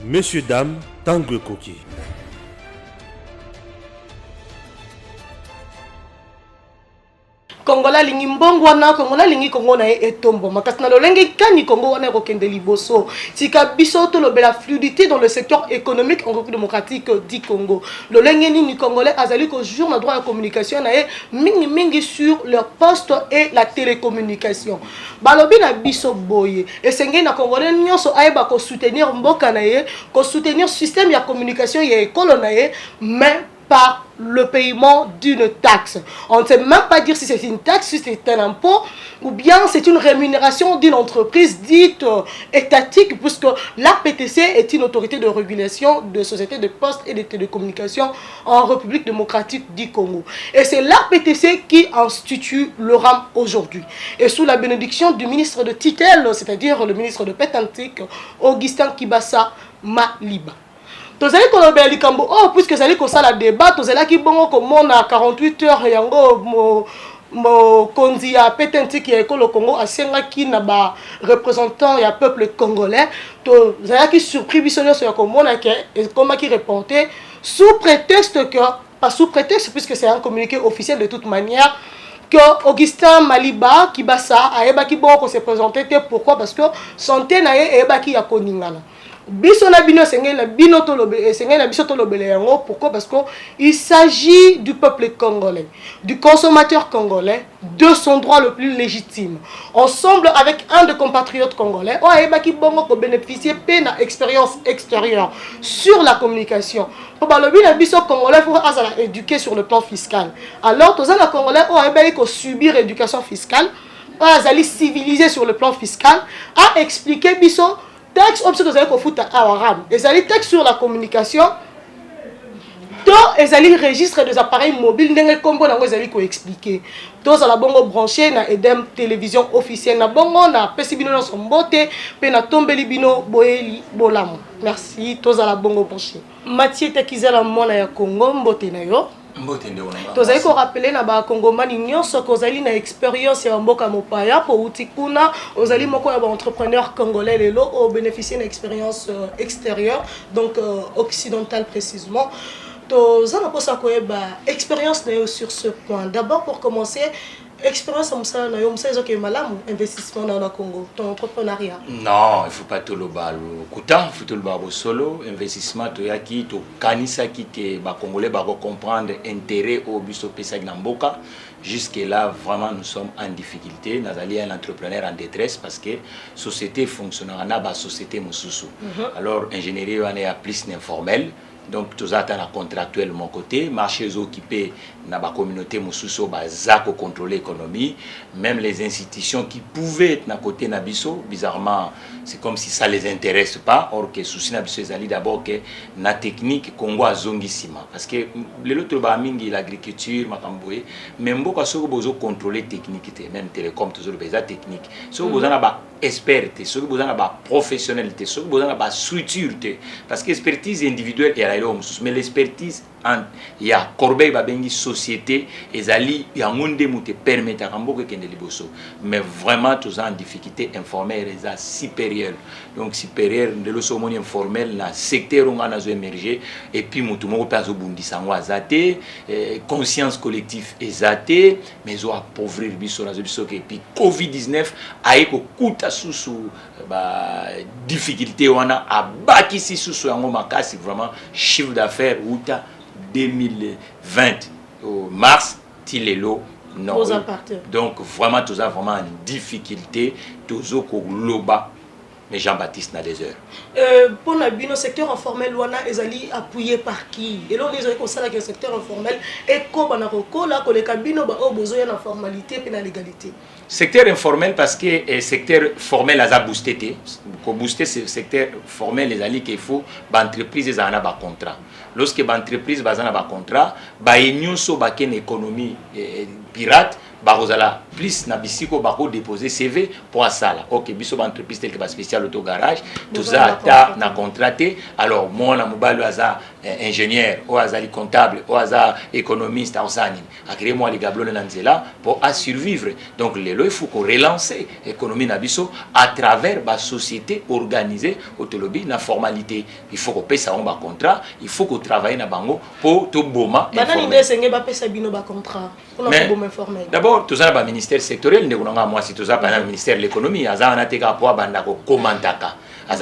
Messieurs, dames, Tangue Koki. Kongola lingi mbongo wana Kongola lingi Kongo na etombo makasi na lolenge kani Kongo wana kokende liboso tika biso to lobela fluidité dans le secteur économique en République démocratique du Congo lolenge ni congolais azali ko jour na droit à communication na mingi sur leur poste et la télécommunication balobi na biso boye esengeli na congolais nyonso ayeba ko soutenir mboka na ye ko soutenir système ya communication ya ekolo na ye mais par le paiement d'une taxe. On ne sait même pas dire si c'est une taxe, si c'est un impôt, ou bien c'est une rémunération d'une entreprise dite étatique, puisque l'APTC est une autorité de régulation de sociétés de postes et de télécommunications en République démocratique du Congo. Et c'est l'APTC qui institue le RAM aujourd'hui. Et sous la bénédiction du ministre de Titel, c'est-à-dire le ministre de Pétantique, Augustin Kibasa Maliba. Tozali kolobela likambo puisque zali kosala débat tozali ki bongo komona 48 heures yango mo konzi ya Pétantique ya ekolo Congo asengaki na ba représentant ya peuple congolais tozali ki surpris biso nyonso ya komona ke ekomaki reporté sous prétexte que pas sous prétexte puisque c'est un communiqué officiel de toute manière que Augustin Maliba Kibasa ayebaki bongo se présenter pourquoi parce que santé na ye ayebaki ya koningana biso na bino sengeli na bino tolobele sengeli na biso tolobele yango pourquoi parce que il s'agit du peuple congolais du consommateur congolais de son droit le plus légitime ensemble avec un de compatriotes congolais ayebaki bongo ko bénéficier pe na expérience extérieure sur la communication po balobi na biso congolais faut azala éduquer sur le plan fiscal alors tozana congolais ayebaki ko subir éducation fiscale azali civilisé sur le plan fiscal a expliqué biso texte option que vous allez foutre à Aram. Et ça texte sur la communication. Tout les alliés registre des appareils mobiles n'engagent comme bon vous allez expliquer. Tous à la bongo branché na edem télévision officielle na bongo na pesibino dans son beauté pe na tombeli bino boeli bolam. Merci tous à la bongo branché. Mathieu Tekizela mona ya Congo mbote na yo. Vous avez rappelé na ba Congomani nyonso kozali na expérience ya mboka mopaya po utikuna ozali moko ya ba entrepreneur congolais lelo au bénéficier d'une expérience extérieure donc occidentale précisément. Vous avez pas ça expérience sur ce point. D'abord pour commencer expérience comme ça, investissement dans le Congo, ton entrepreneuriat. Non, il ne faut pas tout le bal. Coutant, il faut tout le bal solo. Investissement, tu as qui, tu canisa qui te, Congolais, comprendre intérêt au bus au Pessac Namboka. Jusque là, vraiment, nous sommes en difficulté. Nous avons un entrepreneur en détresse parce que la société fonctionne en société Moussoussou. Alors, ingénierie, on est à plus informel. Donc, tout ça, est contractuel de mon côté. Marché occupé dans la communauté Moussousso, Zako contrôler l'économie. Même les institutions qui pouvaient être à côté de Nabiso, bizarrement, c'est comme si ça ne les intéresse pas. Or, que souci Nabiso, c'est d'abord que la technique Congo a zongissima. Parce que l'autre mingi l'agriculture, mais beaucoup de besoin contrôler technique, même télécom, toujours besoin technique. Ce besoin d'abord expertise, ce besoin d'abord professionnalité, ce besoin d'abord structure. Parce que l'expertise individuelle est mais l'expertise il y a corbeille babengi société ezali ya monde mute permettre à mboka kende liboso mais vraiment tous en difficulté informelle reza supérieure donc supérieur de lo somoni informel na secteur on a émerger et puis mutu moko pazo bundisa ngo azate conscience collective ezate mais o appauvrir biso na biso et puis Covid-19 aiko kuta susu ba difficulté wana abakisi susu yango makasi vraiment chiffre d'affaires outa 2020 au mars tilelo non donc vraiment tous a vraiment une difficulté tous au loba mais Jean-Baptiste n'a des heures pour le secteur informel wana ezali appuyé par qui et là on est comme ça que le secteur informel et comme on a recours là que les cabines ont besoin de formalité et de légalité. Secteur informel parce que le secteur formel a boosté pour booster ce secteur formel les alliés qu'il faut l'entreprise les a un contrat lorsque l'entreprise a un contrat ba union so ba ken économie pirate bakozala plus na bisiko bako déposer CV pour asala. OK, biso ba entreprise tel que ba spécial auto garage, tout ça ta na contraté. Alors moi na mobile aza ingénieur, ou azali comptable, ou aza économiste ausani. A créer moi les gablons na nzela pour à survivre. Donc lelo il faut qu'on relance économie na biso à travers ba société organisée autolobie na formalité. Il faut qu'on paye ça on ba contrat, il faut qu'on travaille na bango pour to boma. D'abord, tout ça, le ministère sectoriel, moi, si tout ça, le ministère de l'économie,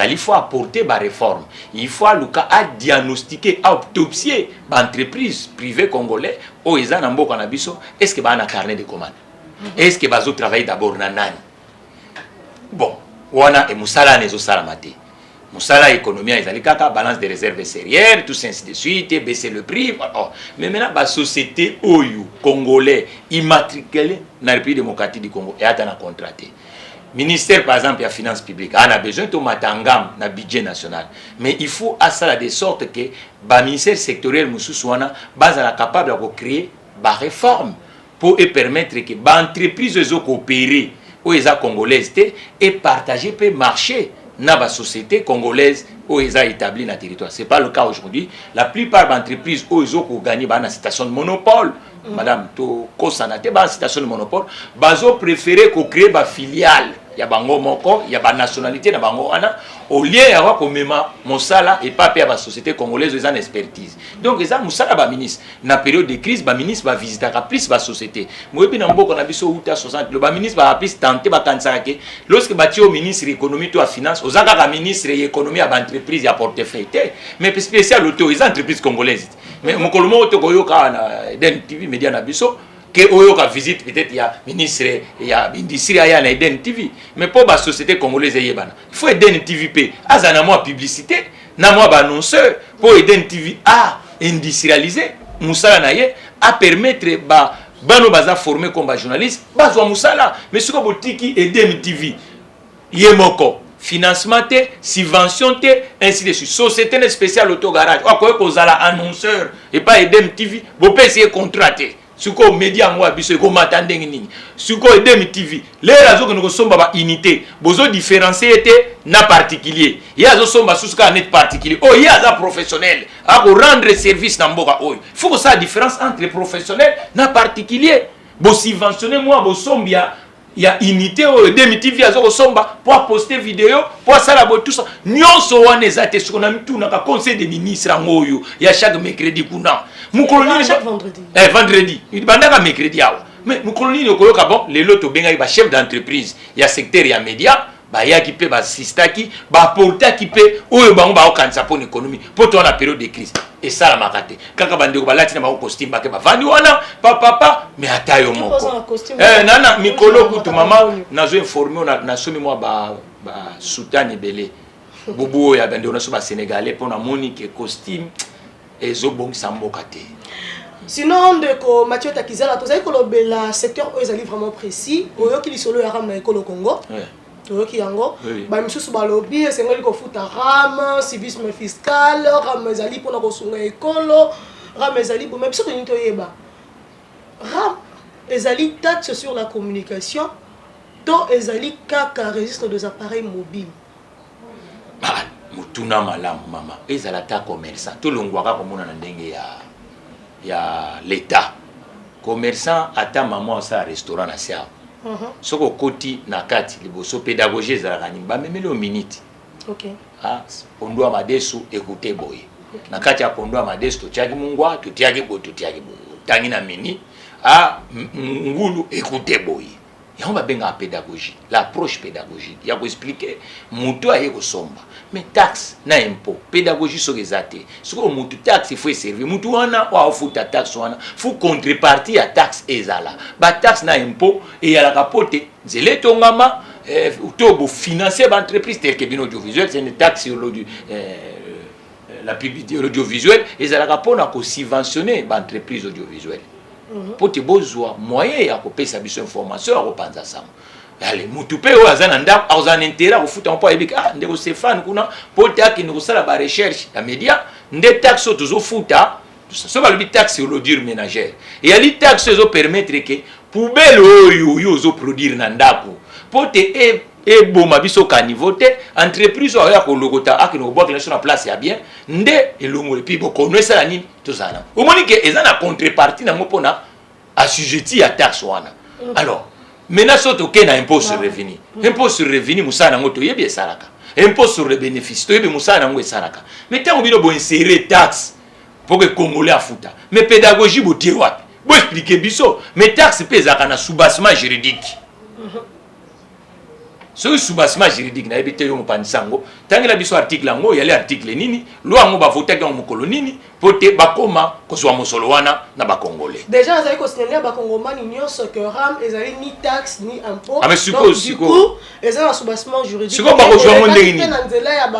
il faut apporter des réformes. Il faut diagnostiquer, autopsier l'entreprise privée congolaise. Est-ce que un carnet de commandes? Est-ce que vous travaillez d'abord dans nani? Bon, wana et Moussala nezo salamate. Moussala économie, ils allaient kaka balance des réserves serrières, tout ça ainsi de suite, et baisser le prix. Voilà. Mais maintenant, la société Oyu, congolais, immatriculée dans le pays démocratique du Congo, et a contraté. Ministère, par exemple, de la finance publique, on a besoin de matangam dans le budget national. Mais il faut à ça de sorte que le ministère sectoriel Moussouana soit capable de créer des réformes pour permettre que les entreprises coopèrent aux congolaises et partager le marché dans la société congolaise où ils ont établi dans le territoire. Ce n'est pas le cas aujourd'hui. La plupart des entreprises où ils ont gagné dans la situation de monopole, madame, to kosanate dans la situation de monopole, ils ont préféré créer des filiales. Il y a bango moko, il y a ba nationalité na bango ana au lieu d'avoir comme mosala et pas la société congolaise ils ont expertise. Donc ils ont mosala ba ministre na période de crise ba ministre va visiter plus ba société. Moi puis na mboko na biso uta 60 le ba ministre va plus tenter ba kansa ke lorsque ba ti au ministre économie to finance aux aka ministre économie à entreprise ya portefeuille mais spécial auto les entreprises congolaises. Mais mon kolomo to koyoka na den TV média na biso que oyoka visite peut-être il y a ministre il y a industrie il y a Eden TV mais pour la société congolaise yebana il faut Eden TV azana moi publicité na moi annonceur pour Eden TV à industrialiser musala na ye à permettre bano baza former comme journaliste bazwa musala mais ce que botiki Eden TV yemoko financement te subvention te ainsi de suite société spéciale auto garage quoi kozala annonceur et pas Eden TV bo peut essayer contrater suko média moi biso ko matande nini suko Edem TV les razo que nous sommes ba unité bozo différencier te na particulier ya zo somba suka net particulier oh ya za professionnel a ko rendre service na mboka oyo faut que ça différence entre professionnel na particulier bo subventionner moi bo sombia il y a unité au Edem TV azo ko somba pour poster vidéo pour ça la tout ça nyonso wana ezate suko na mitu na conseil des ministres ngoyo ya chaque mercredi kuna chaque vendredi. Vendredi. Il y a mercredi. Mais nous colonies, bon, les lots benga chef d'entreprise, il y a secteur, il y a média, il y a qui peut, sista qui, porter qui peut, ou il y a pour l'économie, pour la période de crise. Et ça, la makate. Quand on a dit que on costume, papa, mais attends, yo moko. Nana, Mikolo, kutu maman, nazo informé, na somi moi soutane belé. Bobo ya bande on a sénégalais pour na monique costume. Et zobong sambokate. Sinon, Mathieu Takizala, tu sais que le secteur est vraiment précis. Oyo qui solo ya ram na école au Congo. Oyo qui yango. Ba misusu ba lobby, c'est ngoli ko futa ram, civisme fiscal, ram ezali pona ko sunga école, ram ezali pour même surtout nito yeba. Ram ezali taxe sur la communication, to ezali kaka registre des appareils mobiles. Mutuna malamu mama ezala ta commerçant to longwaka komona na ndenge ya l'état commerçant ata maman sa restaurant na sia soko koti na kati liboso pédagogie ezala ni ba memelo minute OK pondwa madesu écouter boye na kati ya pondwa madesu to tiaki mungwa to tiaki bo tangi na mini ngulu écouter boye. Et on va bien la pédagogie, l'approche pédagogique. Il y a expliquer, mutu aye ko somba. Mais taxe na impôt, pédagogie sur les athées. Sur le mutu taxe il faut servir. Mutu wana wa futa taxe wana, faut contrepartie à taxe ezala. Ba taxe na impôt et ya la capote, zele tongama to financer l'entreprise telle que bien audiovisuel, c'est une taxe sur la publicité audiovisuelle et ça la pona ko subventionner l'entreprise audiovisuelle. Pour te besoin moyen ya ko pesa biso information ya ko panza sama allez mutupe o azana ndako azana intérêt ko futa mpo ebika ndeko Stéphane kuna pour te akini ko sala ba recherche ya média nde taxe tozo futa so ba le taxe sur l'ordure ménagère et ali taxe zo permettre que poubelle oyo yo ozo produire na ndako pote eboma biso caniveau te entreprise oyo ya kolokota akino kobwakela biso na place ya bien nde elongolo epi bokono esala nini tozala nango omoni ke eza na contrepartie nango mpona assujetti ya taxe wana alors maintenant so toke na impôt sur revenu impôt sur revenu mosala nango toyebi esalaka impôt sur le bénéfice toyebi mosala nango esalaka mais ntango bino boinsere taxe mpo ke congolais afuta mais pédagogie botie wapi boexplike biso mais taxe mpe ezalaka na soubassement juridique soki soubassement juridique nayebi te yo mopanisa yango ntangela biso article yango yali article nini lo yango bavotaki yango mokolo nini mpo te bakóma kozwa mosolo wana na bakongolais déjà nazali kosignaler bakongomani nyonso ke ram ezali ni taxe ni impôt mais siko eza na soubassement juridique siko bakozwa yango ndenge nini na nzela ya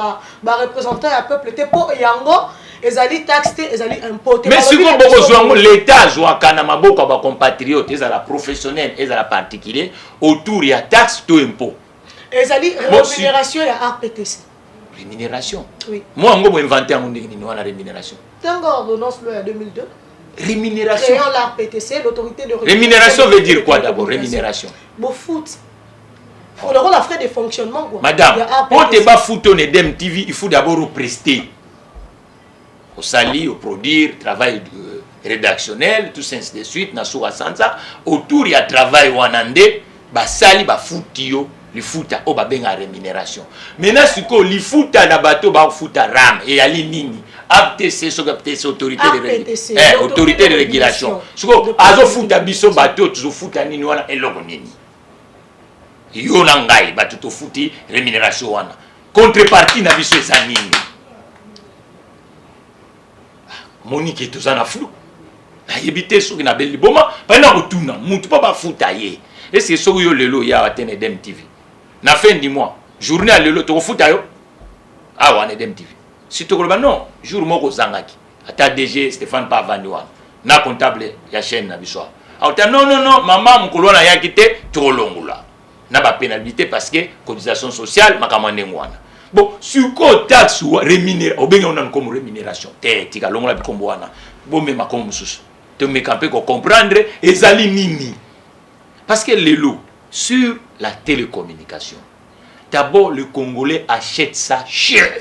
bareprésentant ya peuple te mpo yango ezali taxe te ezali impôt te mais siko bokozwa yango l'état azwaka na maboko ya bacompatriote ezala professionnel ezala particulier autour ya taxe to impôt ezali rémunération ya RPTC. Rémunération. Oui. Moi, on va inventer un monde qui a rémunération. Tango ordonnance loi 2002. Rémunération. Créant la RPTC, l'autorité de rémunération veut dire quoi d'abord? Rémunération. Bon foot. On aura la frais de fonctionnement quoi. Madame, pour te battre foot on est DMTV, il faut d'abord prester. Au sali, au produire, travail rédactionnel, tout ça ainsi de suite, na soura sansa, autour il y a travail wanande, ba sali ba footio. Le foot au babenga rémunération. Maintenant si ko li foot na bateau ba foot ram et ali nini APTC so APTC autorité de autorité de régulation. Siko azo foot biso bateau tuzo foot nini wana eloko nini. Yo na ngai bateau to foot rémunération wana. Contrepartie na biso eza nini. Monique to zana flou. Na yebite so na beli boma pa na kotuna mutu pa ba foot aye. Et c'est so yo lelo ya atene DMTV. Na fin du mois, journée à l'élo, tu refous d'ailleurs. Ah, on est d'MTV. Si tu dis non, jour moko zangaki. Ata DG Stéphane Pavanouan. Na comptable ya chaîne na biswa. Ah, non, maman, mon colon a yakité, tu relongula. Na ba pénalité parce que cotisation sociale, ma kamande ngwana. Bon, sur quoi taxe ou rémunération, ou bien on a comme rémunération. Tika longola bikombo wana. Bon, mais ma comme sous. Tu me campé ko comprendre ezali nini. Parce que l'élo sur la télécommunication. D'abord, le Congolais achète ça cher.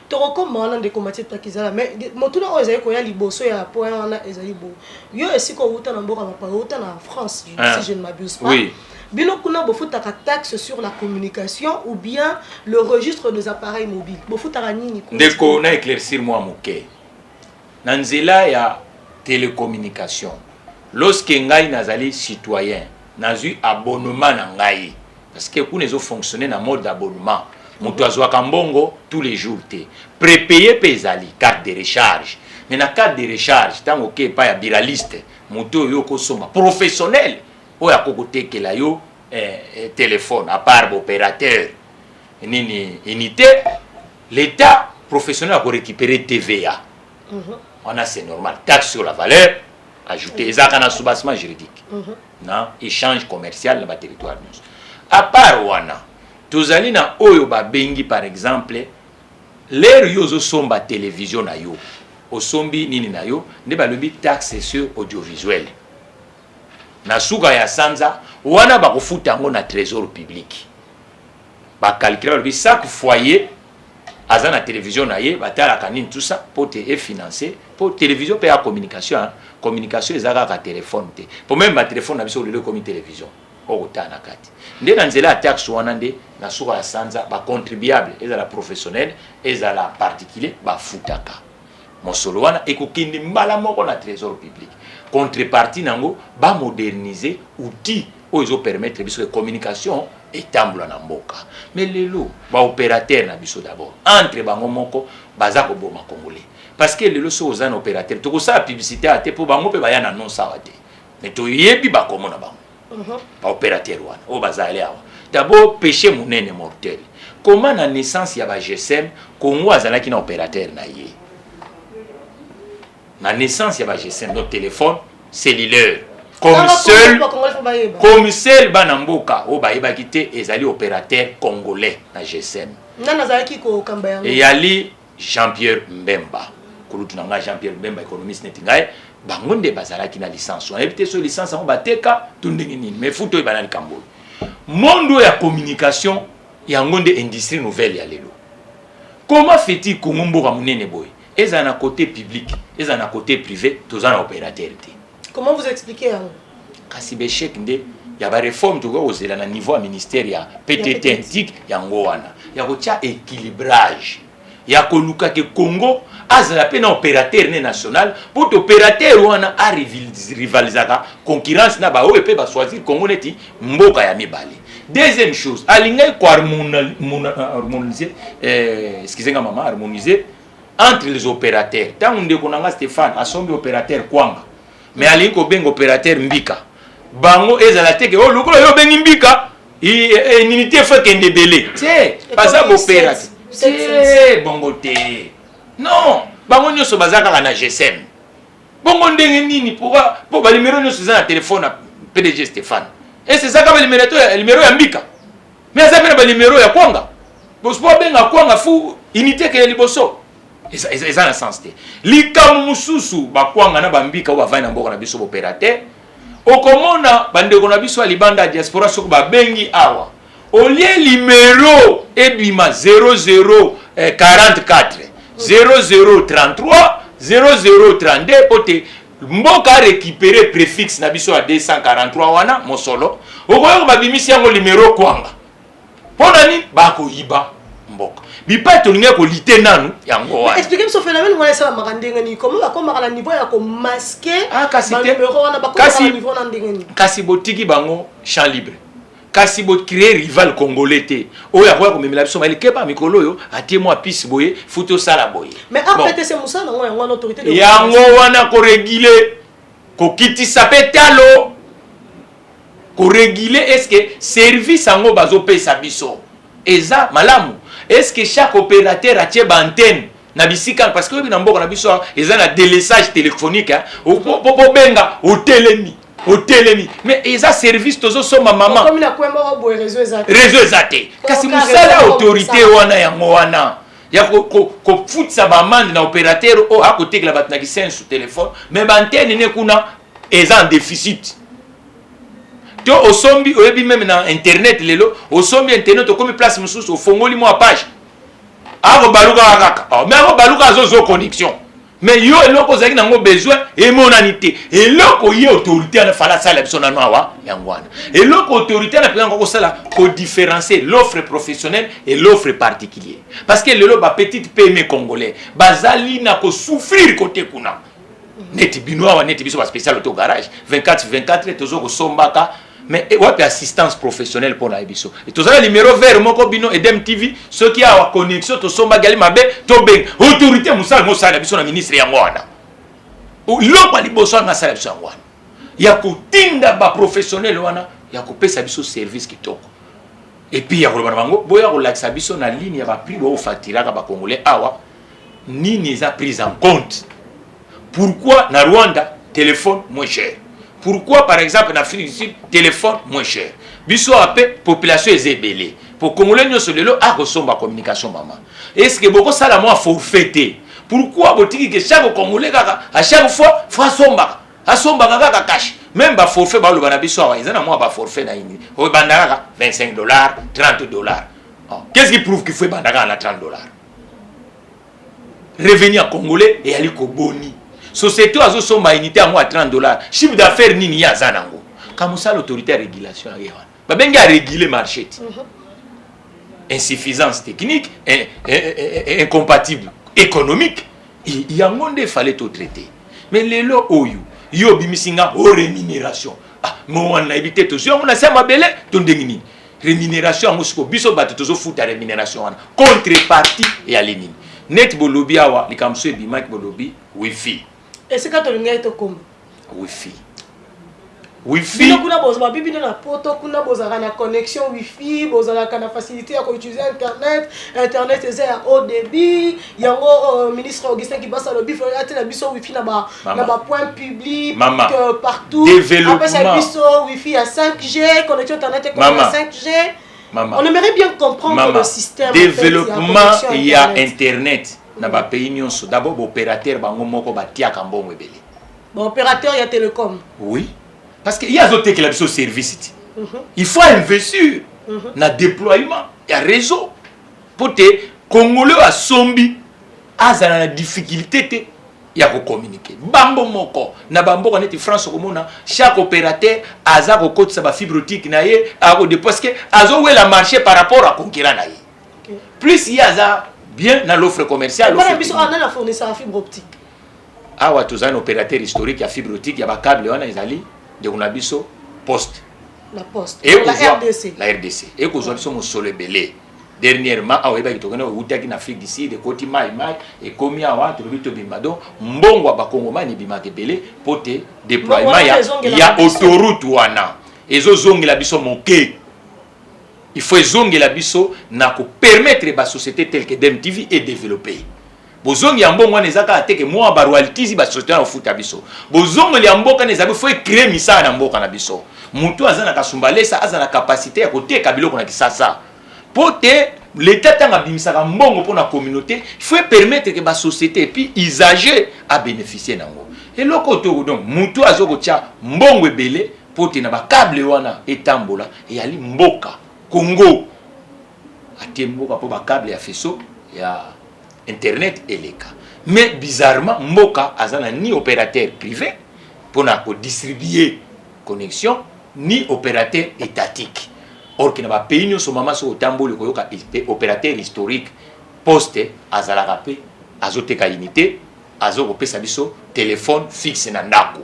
Tu recommandes de combattre ta kizala, mais motouna ozaï koya liboso ya point wana ezali bo. Yo esi ko wuta na mboka pa wuta na France, si je ne m'abuse pas. Oui. Bino kuna bofuta ka taxe sur la communication ou bien le registre des appareils mobiles. Bofuta ka nini ko. Ndeko na éclaircir moi moké. Nanzela ya télécommunication. Lorsque ngai nazali citoyen nazu abonnement na ngai parce que pour les fonctionner dans mode d'abonnement moto azwaka mbongo tous les jours te prépayé pezali carte de recharge mais na carte de recharge tango ke pa ya biraliste moto yo ko somba professionnel o ya kokotekela yo téléphone à part opérateur nini unité l'état professionnel a ko récupérer TVA on a c'est normal taxe sur la valeur ajouté ezaka na soubassement juridique na échange commercial na ba territoire nyonso à part wana tozali na oyo ba bengi par exemple l'air yo zo somba télévision na yo osombi nini na yo nde balobi taxe sur audiovisuel na suka ya sanza wana ba kofuta ngo na trésor public ba calculer balobi chaque foyer aza na télévision na ye batalaka nini tout ça pour te financer pour télévision pe ya communication hein? Communication ezaka ka téléphone te pour même ba téléphone na biso lelo comme télévision okotana kati nde na nzela taxe wana nde na suka ya sanza ba contribuable ezala professionnel ezala particulier ba futaka mosolo wana ekokende mbala moko na trésor public contrepartie nango ba moderniser outil oyo permettre biso de communication etambula na mboka mais lelo ba opérateur na biso d'abord entre bango moko baza ko boma congolais parce que lelo so ozana opérateur to ko sa publicité ate pour bango pe baya na non sawa te mais to yebi ba komo na bango ba opérateur wana o bazali awa d'abord péché monene mortel comment na naissance ya ba GSM Congo azalaki na opérateur na ye na naissance ya ba GSM notre téléphone cellulaire comme seul banamboka o bayeba kité ezali opérateur congolais na GSM nana zalaki ko kamba yango et yali Jean-Pierre Mbemba kulutu nanga Jean-Pierre Mbemba économiste netingaye bangonde bazala qui na licence on éviter sur licence on bateka tundenge nini mais futo banali kambo monde ya communication ya ngonde industrie nouvelle ya lelo comment fait-il Congo mboka munene boy eza na côté public eza na côté privé tozana opérateur té comment vous expliquez kasi be chèque nde ya ba réforme to go ozela na niveau ya ministère ya PTT antique ya ngowana ya ko tia équilibrage ya ko luka ke Congo azala pe na opérateur ne national pour opérateur wana a rivalisaka concurrence na ba o pe ba choisir Congo neti mboka ya mibale. Deuxième chose alingai ko harmoniser excusez-moi maman harmoniser entre les opérateurs tant ndeko nanga Stéphane asombi opérateur kwanga mais alingi ko benga opérateur mbika bango ezala teke o lokolo yo bengi mbika unité fait kende belé c'est pas ça opérateur c'est bongo te non bango nyoso bazaka na GSM bongo ndenge nini pour ba numéro nyoso za na téléphone na PDG Stéphane et c'est ça comme numéro ya mbika mais ça ba numéro ya kwanga boss po benga kwanga fu unité ke liboso eza na sens te likamu mususu ba kwanga na bambika ou bavana mboko na biso opérateur okomona bandeko na biso libanda diaspora soko ba bengi awa au lieu numéro ebima 0044 0033 0032 pote mboka récupérer préfixe na biso à 243 wana mosolo okoyo babimisi yango numéro kwanga pona ni bako yiba mboka bipa tolinga ko lité nanu yango wana expliquez ce phénomène ngona ça makandenga ni comment ba koma na niveau ya ko masquer kasi numéro wana ba koma na niveau na ndengeni kasi botiki bango champ libre kasi bot créer rival congolais té oya kwa ko memela biso mali kepa mikolo yo atie moi piste boye futo sala boye mais après c'est musa na ngona autorité de yango wana ko réguler ko kitisa petalo ko réguler est-ce que service ango bazo pesa biso eza malamu est-ce que chaque opérateur a une antenne na bisika parce que na mboko na biso eza na délaissage téléphonique po benga hotelemi mais eza service tozo soma maman comme na kwemba bo réseau ezate kasi musala autorité wana yango wana ya ko futsa ba mande na opérateur o à côté que la batna ki sensu téléphone mais ba antenne ne kuna eza en déficit to osombi oyebi même na internet lelo osombi internet okomi place mususu ofongoli mo page ako baluka kaka mais ako baluka zo connexion mais yo eloko zaki nango besoin emonanité eloko ye autorité na fala sala biso na noa yangwana eloko autorité na panga ko sala ko différencier l'offre professionnelle et l'offre particulier parce que lelo ba petite PME congolais bazali na ko souffrir côté kuna neti binoa neti biso ba spécial auto garage 24 tozo ko sombaka mais wapi assistance professionnelle pour la biso et tous les numéro vert moko bino edem TV ceux qui a connexion to somba gali mabe to ben autorité musala biso na ministre ya ngwana loko liboso na sala biso ngwana ya kutinda ba professionnel wana ya kopesa biso service kitoko et puis ya kolobana bango boya ko laksa biso na ligne ya ba prix bo fatiraka ba congolais awa nini eza prise en compte pourquoi na Rwanda téléphone moins cher. Pourquoi, par exemple, en Afrique du Sud, téléphone moins cher? Biso appelle population est ébélée. Pour Congolais, nous sommes là à recevoir la communication, maman. Est-ce que beaucoup ça la moi forfaité? Pourquoi botiki que chaque Congolais à chaque fois faut somba, à somba kaka cash. Même ba forfait ba le banabiso wa ils en moi ba forfait na ini. Au bandaka $25, $30. Qu'est-ce qui prouve qu'il faut bandaka à $30? Revenir à Congolais et aller au boni. Société a somba unité à moi $30. Chiffre d'affaires nini ya zanango. Comme ça l'autorité de régulation a yewa. Ba benga réguler marché. Insuffisance technique, incompatible économique. Il y a un monde il fallait tout traiter. Mais les lots oyu, yo bimisinga o rémunération. Ah, moi on a évité tout ça, on a ça ma belle ton dengini. Rémunération en musko biso bato tozo futa rémunération wana. Contrepartie et alénine. Net bolobi awa, li kamso bi mic bolobi wifi. Et c'est quand on est au com. Wifi. Wifi. Bino kuna boza bibi na poto kuna boza na connexion wifi, boza na facilité à utiliser internet, internet est à haut débit. Yango ministre Augustin Kibasa le bif a la biso wifi na ba point public partout. Développement. Après ça biso wifi à 5G, connexion internet à 5G. Maman. On aimerait bien comprendre le système. Développement il y a internet na ba pays nyonso d'abord opérateur bango moko batia kambongo ebele. Bon, opérateur, il y a télécom. Oui. Parce qu'il y a d'autres qui ont besoin de service. Il faut investir dans le déploiement. Il y a réseau. Pour que les Congolais à Sombi, ils ont la difficulté de communiquer. Bambo moko, na bambo quand on France chaque opérateur a un code sa fibre optique na ye, parce que azo la marché par rapport à concurrent na ye. Plus il y a bien dans l'offre commerciale. On a fourni ça fibre optique. Ah ouais, tous un opérateur historique à fibre optique, il y a un câble on a izali de on a biso poste. La poste. Et la RDC. La RDC. Et qu'on soit mon solo belé. Dernièrement, ah ouais, bah, il y a en Afrique d'ici, de côté Maï, et comme il y a un truc bimado, mbongo ba Congomani bimake belé pour te déploiement. Il y a autoroute wana. Et zo zongi la biso monke. Il faut zongi la biso na ko permettre ba société telle que DMTV est développée. Bozongi ya mbongo wana ezaka ateke moi ba royalties ba société na futa biso. Bozongo ya mboka nezabe faut créer misa na mboka na biso. Mutu azana kasumbalesa azana capacité ya koteka biloko na kisasa. Pour que l'État tanga bimisaka mbongo pour la communauté, il faut permettre que la société et puis usagers à bénéficier nango. Et le côté donc mutu azoko tia mbongo ebele pour que na ba câble wana etambola et ali mboka Congo. Atie mboka pour ba câble ya faisceau ya internet et les cas. Mais bizarrement mboka azana ni opérateur privé pour na ko distribuer connexion ni opérateur étatique. Or que na pays nous sommes sur tambo le koyoka opérateur historique poste azala pe azoteka unité azoko pesa biso téléphone fixe na ndako.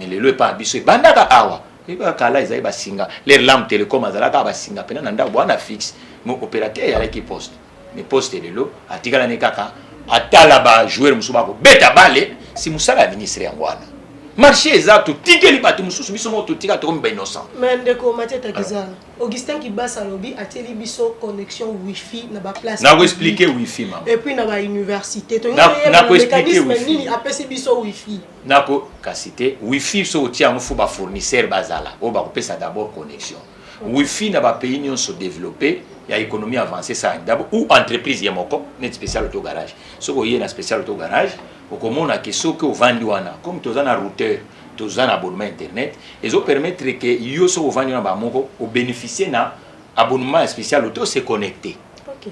Mais le lieu pas biso bandaka awa et ba kala ezai ba singa les lampes télécom azala ka ba singa pena na ndako bwana fixe mon opérateur ya qui poste mais poste de l'eau atikala ne kaka atala ba joueur musuba ko beta bale si musala ministre yangwana. Marché exact, tigeli batu mususu biso mo to tika to komba innocent. Mais ndeko Mathieu Takiza, Augustin Kibasa lobi ateli biso connexion wifi na ba place. Na ko expliquer wifi mama. Et puis na ba université. To na ko expliquer wifi. Nini apesi biso wifi. Na ko kasite wifi so tia mo fo ba fournisseur bazala. O ba ko pesa d'abord connexion. Wifi na ba pays nyonso so développé, ya économie avancée ça d'abord ou entreprise yemoko net spécial auto garage. So ko yé na spécial auto garage. Okomona ke soki ovandi wana comme toza na routeur toza na abonnement internet ezo permettre que yo so ovandi wana ba moko o bénéficier na abonnement spécial auto se connecter. OK.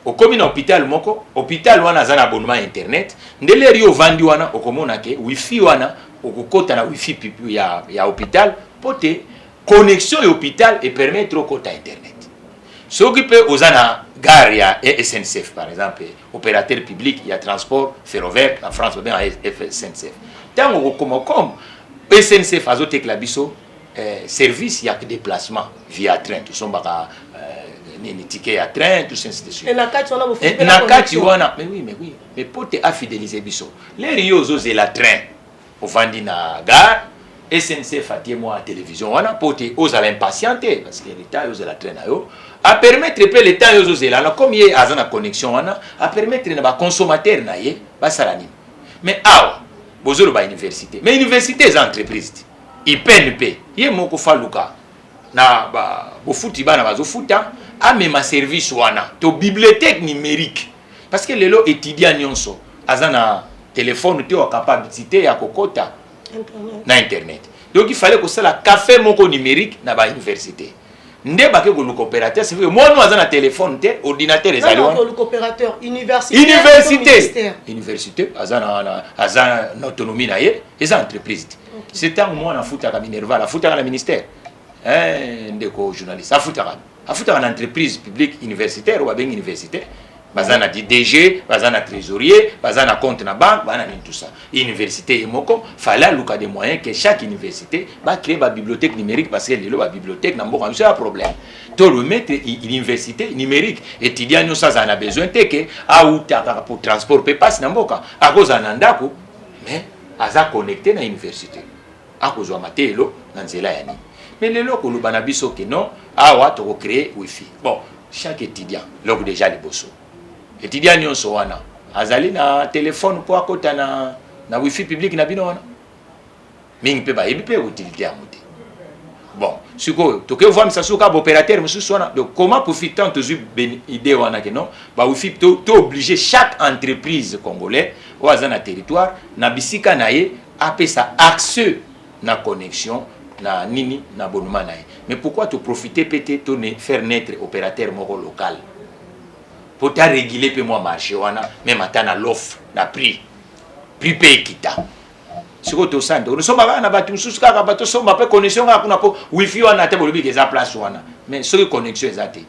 Okomi na hôpital wana za na abonnement internet ndele ri ovandi wana okomona ke wifi wana okokota na wifi pipu ya hôpital pote connexion ya hôpital et permettre okota internet. Soki pe ozana gare ya SNCF par exemple, opérateur public, il y a transport ferroviaire en France, bien SNCF. Tant comme SNCF a zoté la biso service, il y a que déplacement via train, tout son baka ni ticket à train, tout ça ainsi de suite. Et la carte on a vous fait la carte wana, mais oui, mais pour te affidéliser biso. Les rios osé la train au vandi na gare. SNCF a dit moi à télévision wana pour te osa l'impatienter parce que l'état osé la train yo. A permettre pe l'état yo zela na comme yé azana connexion wana a permettre na ba consommateur na ye ba salani mais awa bozolo ba université mais université les entreprises IPNP yé moko faluka na ba bofuti bana bazo futa a même service wana to bibliothèque numérique parce que lelo étudiant nyonso azana téléphone te o capacité ya kokota na internet donc il fallait que ça la café moko numérique na ba université. Ndeba ke ko coopérateur c'est vrai moi nous azana téléphone té ordinateur ezali wana le coopérateur université azana autonomie na ye eza entreprise c'est un moi na futa ka Minerva la futa ka ministère ndeko journaliste afuta ka entreprise publique universitaire ou bien université bazana DG bazana trésorier bazana compte na banque bazana tout ça université et moko fallait luka des moyens que chaque université va créer ba bibliothèque numérique parce que le ba bibliothèque na mboka c'est un problème to remettre université numérique étudiant nous ça en a besoin teke a uta pour transport pe passe na mboka a cause ndako mais aza connecté na université a cause wa matelo na nzela ya ni mais lelo ko lubana biso ke non a wa to créer wifi bon chaque étudiant log déjà les bosso étudiant nyonso wana azali na téléphone pour akota na wifi public na bino wana mingi pe ba yebi pe utilité amuté bon siko to ke voir ça suka opérateur mususu wana donc comment profitant toujours idée wana que non ba wifi to obligé chaque entreprise congolais ou azana territoire na bisika na ye appelle ça accès na connexion na nini na abonnement na. Mais pourquoi tu profiter peut-être faire naître opérateur moko local pour ta réguler pe moi marché wana même atana l'offre na prix pay kita. C'est quoi tout ça? Nous sommes na batu sous kaka bato somba pe connexion ka kuna po wifi wana te bolobi ke za place wana. Mais ce connexion ezate.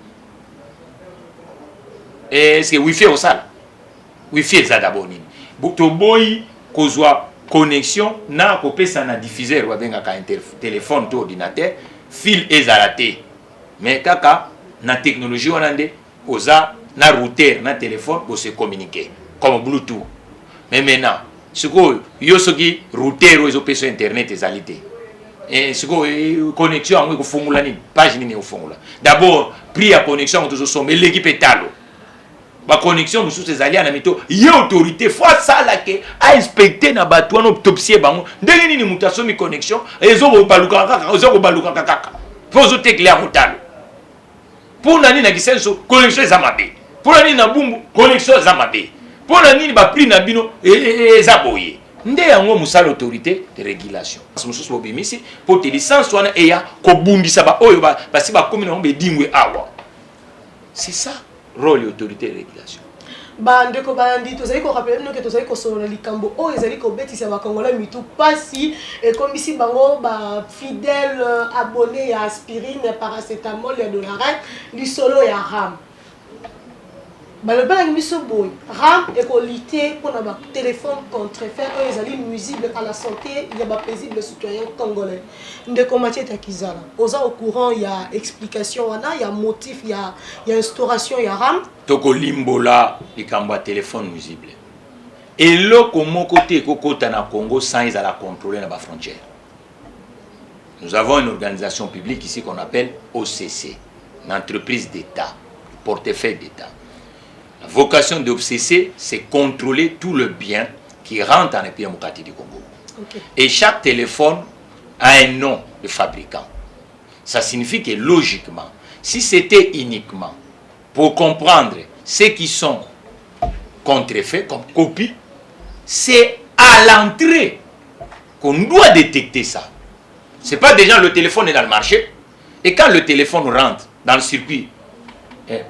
Et c'est wifi au sala. Wifi eza d'abord nini. To boy kozwa connexion na kopesa na diffuseur wa benga ka téléphone to ordinateur fil ezalate. Mais kaka na technologie wana nde oza na routeur na téléphone pour se communiquer comme Bluetooth. Mais maintenant ce que yo soki routeur ou ezopesa internet ezalité. Et ce que connexion ngo kufungula ni page nini ufungula. D'abord prix ya connexion to so mais l'équipe etalo. Ba connexion sous ces alliés na mito y autorité fois ça là que a inspecter na bato no autopsie bango ndenge nini mutaso mi connexion ezo ko baluka kaka ezo ko baluka kaka pozo te clair mutalo pour nani na kisenso connexion za mabe pour nani na bumbu connexion za mabe pour nani ba prix na bino za boye nde yango musala autorité de régulation mususu bobimisi pour te licence wana eya ko bundisa ba oyo ba basi ba komina ngombe dingwe awa. C'est ça rôle et autorité de régulation. Bandeko bandi tozali ko rappeler no que tozali ko solo likambo o ezali ko betisa ba congolais mitu pasi et comme ici bango ba fidèle abonné ya aspirine paracétamol ya dollarette li solo ya RAM. Ba le bana miso boy RAM et ko lutter pour na ba téléphone contrefait o ezali nuisible à la santé ya ba paisible citoyen congolais. Ndeko Mathieu Takizala oza au courant il y a explication wana il y a motif il y a instauration il y a RAM toko limbola likamba téléphone nuisible et lo komo côté kokota na Congo sans ils à la contrôler na ba frontière. Nous avons une organisation publique ici qu'on appelle OCC, une entreprise d'État, portefeuille d'État. La vocation de OCC, c'est contrôler tout le bien qui rentre dans les pays démocratiques du Congo. Okay. Et chaque téléphone a un nom de fabricant. Ça signifie que logiquement, si c'était uniquement pour comprendre ceux qui sont contrefaits comme copie, c'est à l'entrée qu'on doit détecter ça. Ce n'est pas déjà le téléphone est dans le marché. Et quand le téléphone rentre dans le circuit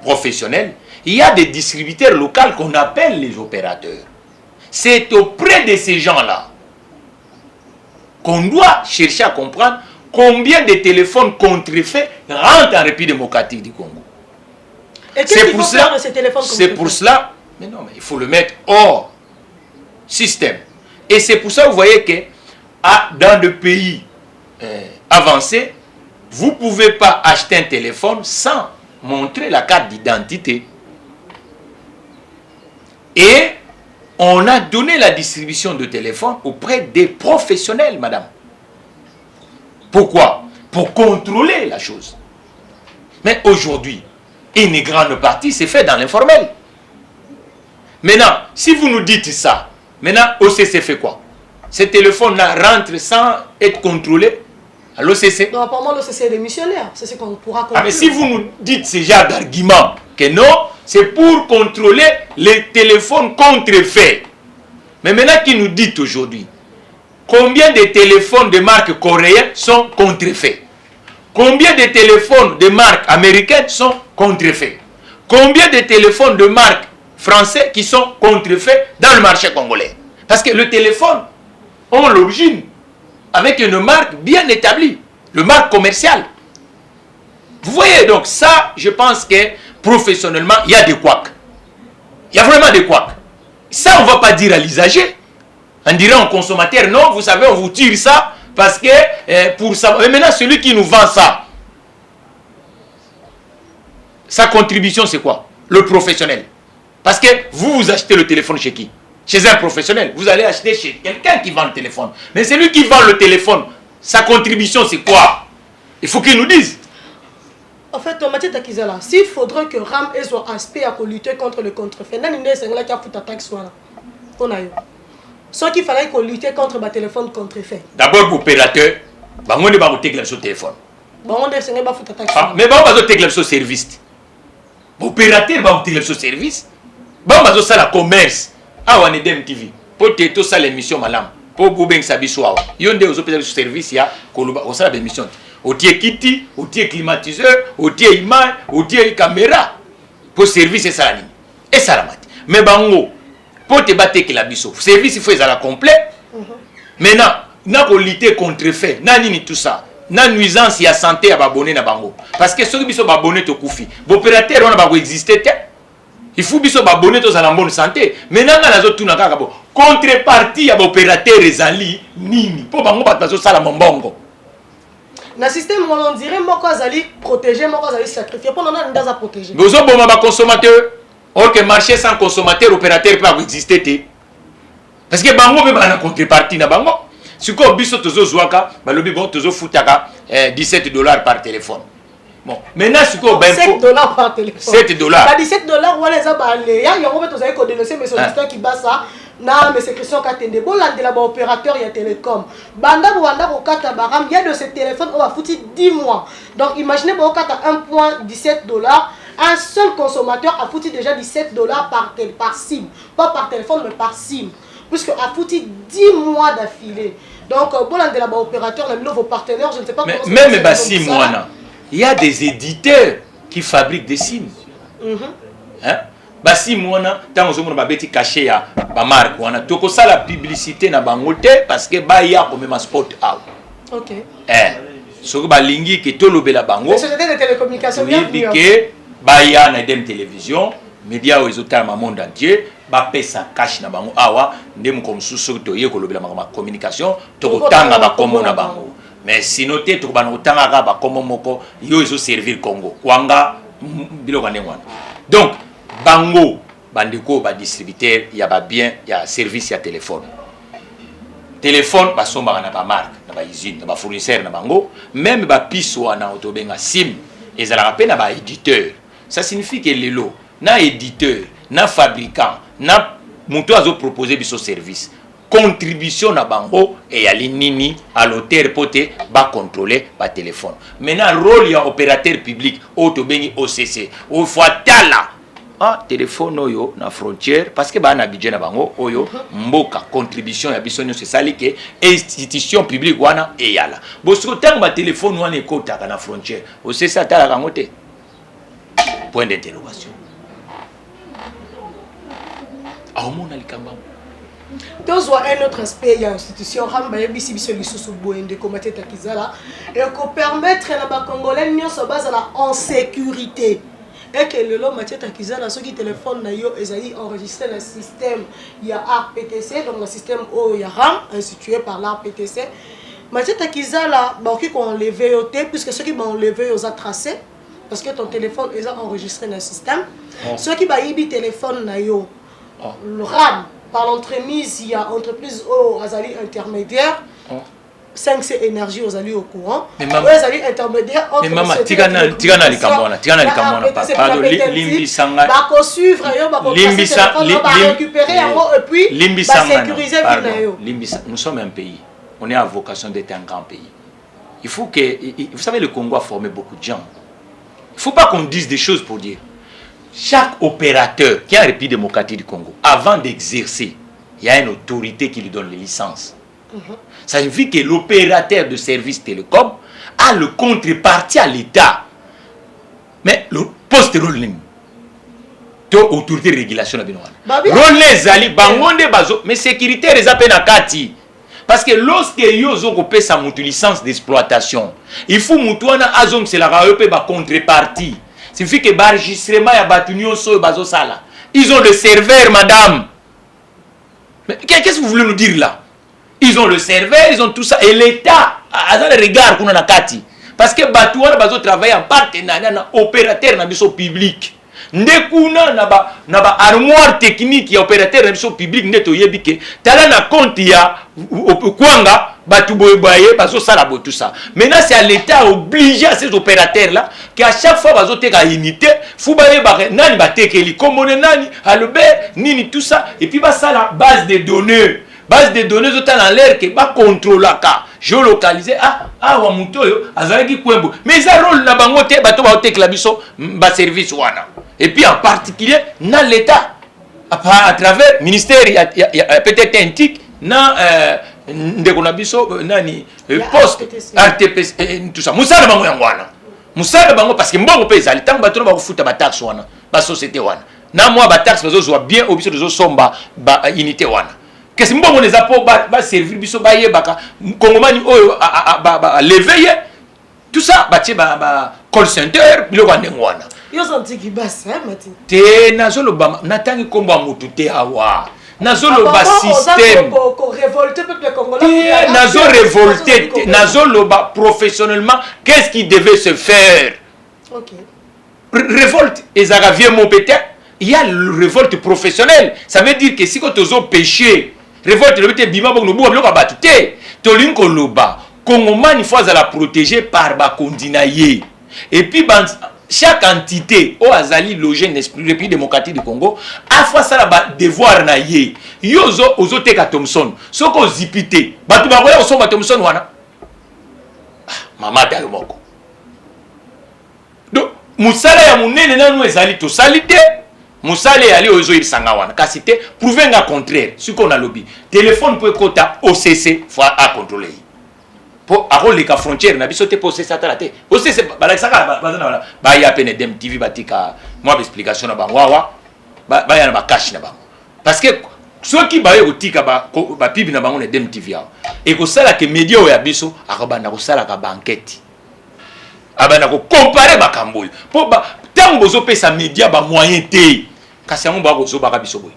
professionnel, il y a des distributeurs locaux qu'on appelle les opérateurs. C'est auprès de ces gens-là qu'on doit chercher à comprendre combien de téléphones contrefaits rentrent en République démocratique du Congo. C'est pour cela, c'est pour cela, mais non, mais il faut le mettre hors système. Et c'est pour ça que vous voyez que dans des pays avancés, vous ne pouvez pas acheter un téléphone sans montrer la carte d'identité. Et on a donné la distribution de téléphones auprès des professionnels, madame. Pourquoi? Pour contrôler la chose. Mais aujourd'hui, une grande partie c'est fait dans l'informel. Maintenant, si vous nous dites ça, maintenant OCC fait quoi? Ces téléphones-là rentrent sans être contrôlés à l'OCC. Non, apparemment l'OCC est démissionnaire. C'est ce qu'on pourra conclure. Ah, mais si vous nous dites ce genre d'argument que non, c'est pour contrôler les téléphones contrefaits. Mais maintenant qui nous dit aujourd'hui, combien de téléphones de marque coréenne sont contrefaits? Combien de téléphones de marque américaine sont contrefaits? Combien de téléphones de marque français qui sont contrefaits dans le marché congolais? Parce que le téléphone a l'origine avec une marque bien établie, le marque commerciale. Vous voyez donc ça, je pense que professionnellement, il y a des couacs. Il y a vraiment des couacs. Ça, on ne va pas dire à l'usager. On dirait au consommateur, non, vous savez, on vous tire ça parce que pour ça. Mais maintenant, celui qui nous vend ça, sa contribution, c'est quoi? Le professionnel. Parce que vous achetez le téléphone chez qui? Chez un professionnel. Vous allez acheter chez quelqu'un qui vend le téléphone. Mais celui qui vend le téléphone, sa contribution, c'est quoi? Il faut qu'il nous dise. En fait, Mathieu Takizala, s'il faudrait que RAM ait son aspect à lutter contre le contrefait, c'est a foutu attaque soit là. Ce qu'il fallait qu'on lutte contre le téléphone contrefait. D'abord, l'opérateur, on ne va pas te sur téléphone. On ne va foutu attaque soit. Mais on va te sur service. L'opérateur va te sur service. On va faire la commerce. Ah, on est DMTV. Pour te ça l'émission, madame. pour bobeng sabiso awa yo nde ozopesa biso service ya koloba osala ba émission otie kiti otie climatiseur otie image otie caméra pour service esala nini esala mati mais bango po te batekela biso service il faut ezala complet maintenant na ko lutter contre fait na nini tout ça na nuisance ya santé ya babonné na bango parce que soki biso babonné to kufi opérateur on ba ko exister te il faut biso babonné to za en bonne santé maintenant nga nazo tuna kaka bo contrepartie ya opérateur ezali nini po bango bato sala mbongo na système on dirait moko azali protéger moko azali sacrifier pour nana ndaza protéger bozo boma ba consommateur or que marché sans consommateur opérateur pas exister te parce que bango be bana contrepartie na bango siko biso tozo zwaka balobi bon tozo futaka $17 par téléphone bon maintenant siko ben $7 par téléphone $7 ba $17 wala za ba le ya yango be tozali ko dénoncer mais solliciter qui basa na mais c'est Christian Katende bolandela ba opérateur ya télécom banda boanda ko kata baram ya de ce téléphone on va foutre 10 mois donc imaginez ba kata 1.17 $, un seul consommateur a foutu déjà $17 par SIM pas par téléphone mais par SIM puisque a foutu 10 mois d'affilée donc bolandela ba opérateur na vos partenaires je ne sais pas comment même ba SIM wana il y a des éditeurs qui fabriquent des SIM hein basi mona tant ozomona babeti caché ya ba marque wana toko sala publicité na bango te parce que ba ya ko même spot out OK soko ba lingi ke tolobela bango les sociétés de télécommunications bien oui que ba ya na dem télévision média o ezotala ma monde entier ba pesa cash na bango awa ndem comme sous to ye ko lobela ma communication toko tanga ba komo na bango mais sinon te toko ba no tanga ba komo moko yo ezo servir Congo kwanga biloko ndengwana donc bango bandeko ba distributeur ya ba bien ya service ya téléphone ba somba na ba marque na ba usine na ba fournisseur na bango même ba piso na otobenga sim ezala pe na ba éditeur ça signifie que lelo na éditeur na fabricant na muto azo proposer biso service contribution na bango et ya linini à l'auteur pote ba contrôler ba téléphone maintenant rôle ya opérateur public otobengi OCC o fatala téléphone oyo na frontière parce que ba na budget na bango oyo mboka contribution ya biso c'est ça que institution publique wana eyala bosiko tanga ba téléphone wana ekotaka na frontière o c'est ça tala kango te point d'interrogation aumona likamba tozwa un autre aspect ya institution ramba yebisi biso lisusu boende komate takizala et ko permettre na ba congolais nyonso bazala en sécurité et que le long Mathieu Takizala ceux qui téléphone na yo ezali enregistré le système il y a RPTC donc le système o ya RAM institué par l'RPTC Mathieu Takizala ba qui qu'on enlevé au T puisque ceux qui vont enlever aux a tracé parce que ton téléphone est enregistré dans le système ceux qui ba yibi téléphone na yo le RAM par l'entremise il y a entreprise o azali intermédiaire 5C énergie aux alliés au courant. Mais maman, intermédiaire entre maman, tigana likamona, pardon, limbi sanga. Bako suivre yo, bako récupérer et puis sécuriser nous sommes un pays. On est à vocation d'être un grand pays. Il faut que vous savez le Congo a formé beaucoup de gens. Il ne faut pas qu'on dise des choses pour dire. Chaque opérateur qui a un République démocratique du Congo, avant d'exercer, il y a une autorité qui lui donne les licences. Ça signifie que l'opérateur de service télécom a le contrepartie à l'État. Mais le poste rolling, autorité de régulation de Benoît. Les ali bangonde bazo, mais sécurité les appels à Kati. Parce que lorsque yozo kopé sa licence d'exploitation, il faut mutuana azong c'est la raepe ba contrepartie. Ça signifie que l'enregistrement ya batunyo so bazo sala. Ils ont le serveur, madame. Mais qu'est-ce que vous voulez nous dire là? Ils ont le serveur, ils ont tout ça. Et l'État a le regard qu'on a Kati. Parce que Batouana bazo travaille en partenariat na opérateur na biso public. Ndekuna na ba armoire technique ya opérateur na biso public ndeto yebike. Tala na compte ya kwanga batu boye bazo sala bo tout ça. Maintenant c'est à l'État obligé à ces opérateurs là qu'à chaque fois bazo teka unité, faut baye ba nani ba tekeli komone nani Albert nini tout ça et puis ba sala base de données. Base de données autant en l'air que ba contrôle ka géolocaliser wa mutoyo azalaki kwembo mais ça rôle na bango te bato ba tekla biso ba service wana et puis en particulier dans l'état à travers ministère peut-être intique na ndeko na biso nani poste RTPC tout ça musala bango yangwana musala bango parce que mbongo pe ezali tango bato ba kufuta ba taxe wana ba société wana na moi ba taxe bazo zwa bien au biso de somba ba unité wana que si mbongo neza po ba servir biso ba yebaka kongomani oyo ba lever tout ça ba tie ba call center biloko ndengwana yo senti ki bas mati te nazoloba natangi komba mutu te awa nazoloba système nazo révolté nazoloba professionnellement qu'est-ce qui devait se faire. Révolte ezaka vieux mot peut-être il y a révolte professionnelle ça veut dire que si quand tozo péché révolte le bete bima bok no buwa biloko batu te tolinko loba Congomani il faut la protéger par ba kondinaye et puis chaque entité au azali logé l'esprit République démocratique du Congo a fois ça ba devoir na ye yozo ozote ka Thomson soko zipité batu ba koya osomba Thomson wana mama ta moko donc musala ya munene nanu ezali to salite musala ya ali ozo irisanga wana kasi te prouver nga contraire ce qu'on a lobby téléphone pour kota OCC faut à contrôler pour arrôler la frontière na biso te poser ça la te aussi c'est balakisaka bazana ba ya pene dem TV batika moi explication na bangwa ba ya na ba cash na bango parce que ceux qui ba yotika ba pib na bango na dem TV ya et ko sala que média ya biso akabanda ko sala ka banquette abana ko comparer makambo po ba tango bozo pesa média ba moyen te kasi yango ba ko zo ba ka biso boy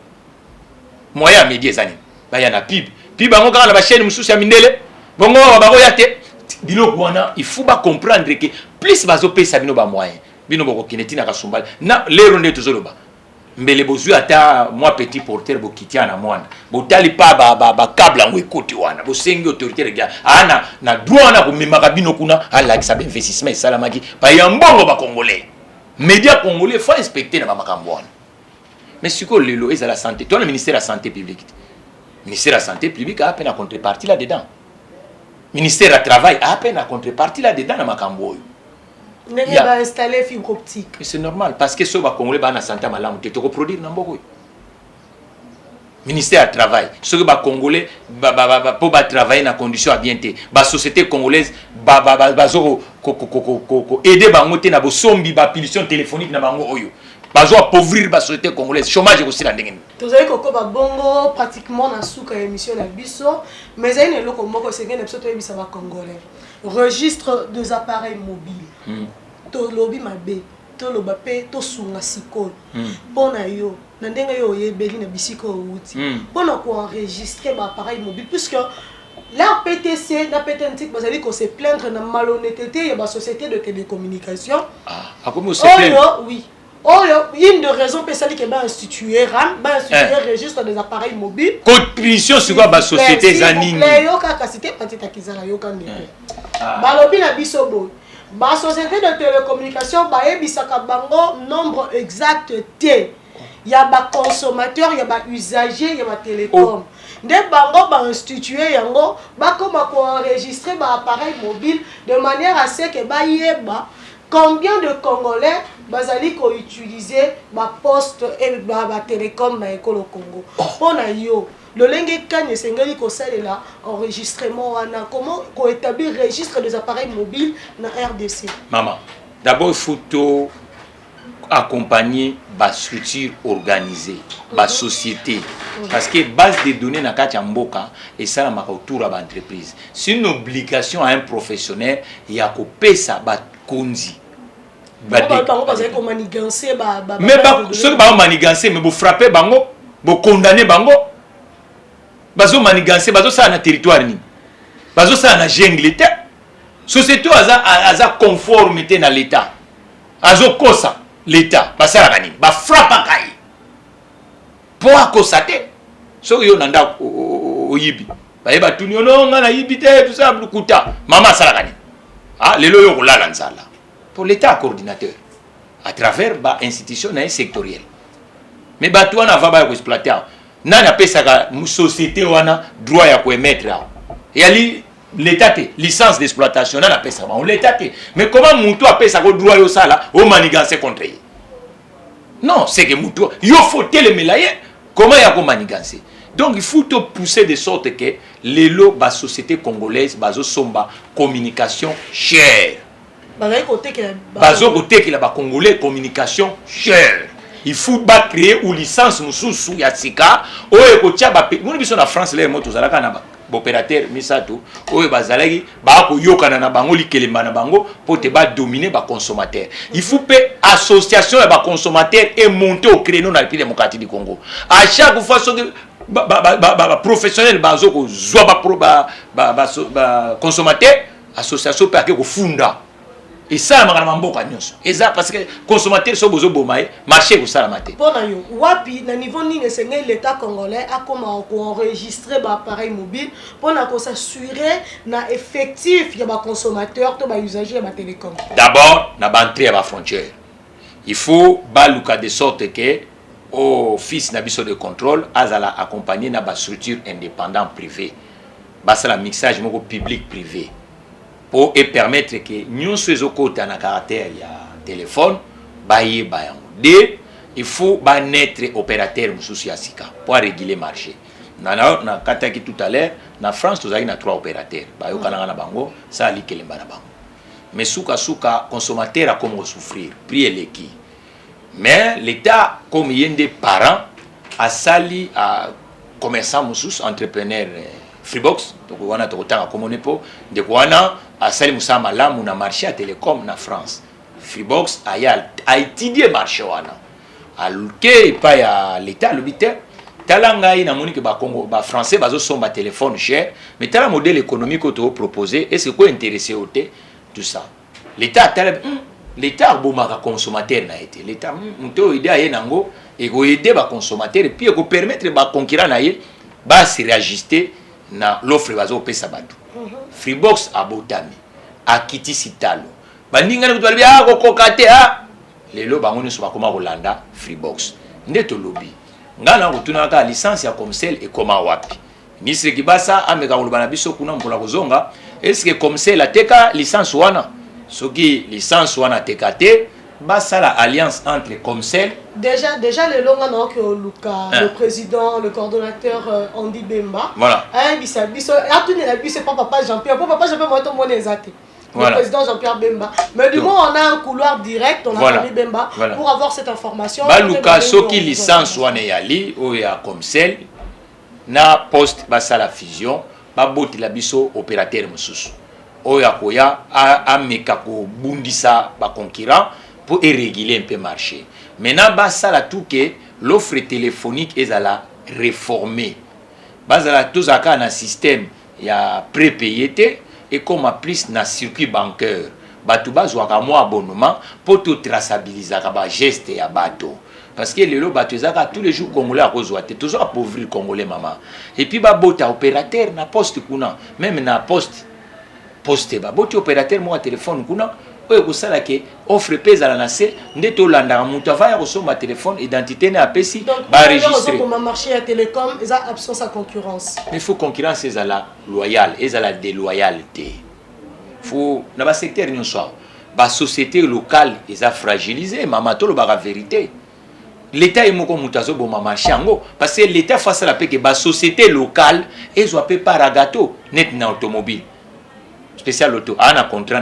moyen média ezani ba ya na pib bango kaka na ba chaîne mususu ya mindele bongo bako yate biloko wana il faut ba comprendre que plus bazo pesa bino ba moyen bino boko kinetina kasumba na lero nde tozoloba mbele bozu ata moi petit porteur bo kitiana mwana botali pa ba câble ngo ekoti wana bo sengi autorité regia ana na droit na ko memaka bino kuna ala ki sabe investissement salamaki pa ya mbongo ba congolais média congolais faut inspecter na ba makambo wana mais siko lelo eza la santé toi le ministère de la santé publique ministère de la santé publique a peine à contrepartie là dedans ministère du travail a peine à contrepartie là dedans dans makambo il va installer fibre optique c'est normal parce que ceux qui congolais ba na santé malamu te ko produire na mboko ministère du travail ceux qui congolais pour ba travailler dans condition à bien te ba société congolaise zo ko aider bango te na bo sombi ba pollution téléphonique na bango oyo bazo appauvrir ba société congolaise chômage aussi la ndenge vous avez koko ba bongo pratiquement na souka émission na biso mais il y a une loko moko sengene biso to yebisa ba congolais registre des appareils mobiles to lobi mabe to loba pe to sunga sikol pona yo na ndenge yo yebeli na bisiko outi pona ko enregistrer ba appareil mobile puisque la PTC, la PTNTIC, vous allez qu'on se plaindre de malhonnêteté et la société de télécommunication. Comment se plaindre? Oui. Oh, il y a une de raisons pour ça qui va instituer RAM, va instituer registre des appareils mobiles. Contribution sur la société Zanini. La société de télécommunication va un nombre exact T. Il y a des consommateurs, il y a des usagers, il y a des télécoms. Des bango va instituer yango, va comme enregistrer des appareils mobiles de manière à ce que ba yeba combien de Congolais bazali ko utiliser ba poste et ba télécom na ekolo Congo. Pona yo le lenge kanye sengeli ko salela enregistrement wana comment ko établir registre des appareils mobiles na RDC. Maman, d'abord photo accompagner la structure organisée, la société. Parce que base de données na kati mboka et ça la autour à l'entreprise. C'est une obligation à un professionnel et à couper ça ba konzi. Mais ceux qui ba manigancer mais vous frapper bango, vous condamner bango. Bazo manigancer, bazo ça na territoire ni. Bazo ça na jungle té. Société aza conformité na l'état. Azo kosa l'État, basala gani, ba frappa kai. Pour constater, so yo nanda oyibi. Ba yeba tunyo no ngana yibite tout ça blukuta. Mama sala gani. Ah, lelo yo kolala nzala. Pour l'État coordinateur à travers ba institution na sectorielle. Mais ba toi na va ba exploiter. Nana pesa ka société wana droit ya ko émettre. Et ali l'État licence d'exploitation na pesa on l'État mais comment mutu a pesa ko droit yo sala o manigancer contre lui? Non, c'est que mutu yo faut le melayer comment ya ko manigancer. Donc il faut te pousser de sorte que les lots la société congolaise bazo somba communication chère. Bazo côté que la congolais communication chère. Il faut pas créer ou licence mususu ya sika o ekotia ba moni biso na France les motos zalaka na opérateur misato oyo bazalaki ba ko yokana na bango likelemba na bango pour te ba dominer ba consommateur. Il faut pe association ya ba consommateur et monter au créneau dans le pays démocratique du Congo. À chaque fois professionnel bazo ko zwa ba consommateur association pe ko funda. Et ça, et ça parce que les consommateurs sont besoin de marché pour ça la matin. Pour nous, wapi na niveau ni l'État congolais a comment enregistrer ba appareil mobile pour s'assurer na effectif il y a ba consommateurs to ba usagers ba télécom. D'abord, na ba entrer à la frontière. Il faut baluka de sorte que office na biso de contrôle azala accompagner na ba structure indépendante privée. Ba ça la mixage moko public privé. Pour permettre que nous soyons côté en caractère il y a téléphone bailler il faut naître opérateur mususiasika pour réguler le marché. Na kataki tout à l'heure na France nous avons 3 opérateurs bayo kana na bango ça ali kelemba na bango mais suka consommateur a comme souffrir prix les qui mais l'état comme yende parents a sali à commerçant musus entrepreneur Freebox donc on a tout temps comme on est pour de quoi a sali musa malamu na marché à télécom na France Freebox a étudié marché wana alke pas ya l'état l'habitant talanga ina moni que ba Congo ba français bazo somba téléphone cher mais tala modèle économique auto proposé est-ce que intéressé au tout ça l'état l'état bomaka consommateur na été l'état muto idée aye nango et go aider ba consommateur et puis go permettre ba concurrent na ye ba se réajuster na l'offre bazo pesa batu Freebox abotami akiti sitalo bandinga ne kutwali ya kokokate lelo bango ne so ba koma kolanda Freebox ndeto lobby ngana kutuna ka licence ya Comcel et koma wapi ministre Kibasa ameka kolobana biso kuna mpola kozonga est-ce que Comcel ateka licence wana soki licence wana tekate basa la alliance entre Comcel déjà le longa na que Luka le président le coordonnateur Andy Bemba voilà biso atune la biso papa Jean-Pierre moi to mona ezate. Le président Jean-Pierre Bemba. Mais du moins, on a un couloir direct, on a Jean-Pierre Bemba pour avoir cette information. Baluka soki licence wana yali o ya Comcel na poste basa la fusion ba boti la biso opérateur mususu. O ya koya a meka ko bundisa ba concurrent pour réguler un peu marché. Maintenant basa la tout que l'offre téléphonique est à la réformer. Basa la tout ça un système ya prépayé et comme a plus na circuit bancaire batu bazwaka mo abonnement pour tout traçabiliser ba geste ya bato parce que les bato ezaka tous les jours congolais à cause de toujours appauvrir congolais maman et puis ba bota opérateur na poste kuna même na poste ba boti opérateur mo téléphone kuna oyo kosala ke offre pesa la nase ndeto landa mutu avaya kosomba téléphone identité na apesi ba enregistrer donc marché à télécom ils a absence à concurrence mais faut concurrence est la loyale et la déloyauté faut na ba secteur nyonso ba société locale ils a fragilisé mama to lo ba vérité l'état est moko mutazo bo marché ngo parce que l'état face à la paix que ba société locale ils ont pas par gâteau net na automobile spécial auto ana contrat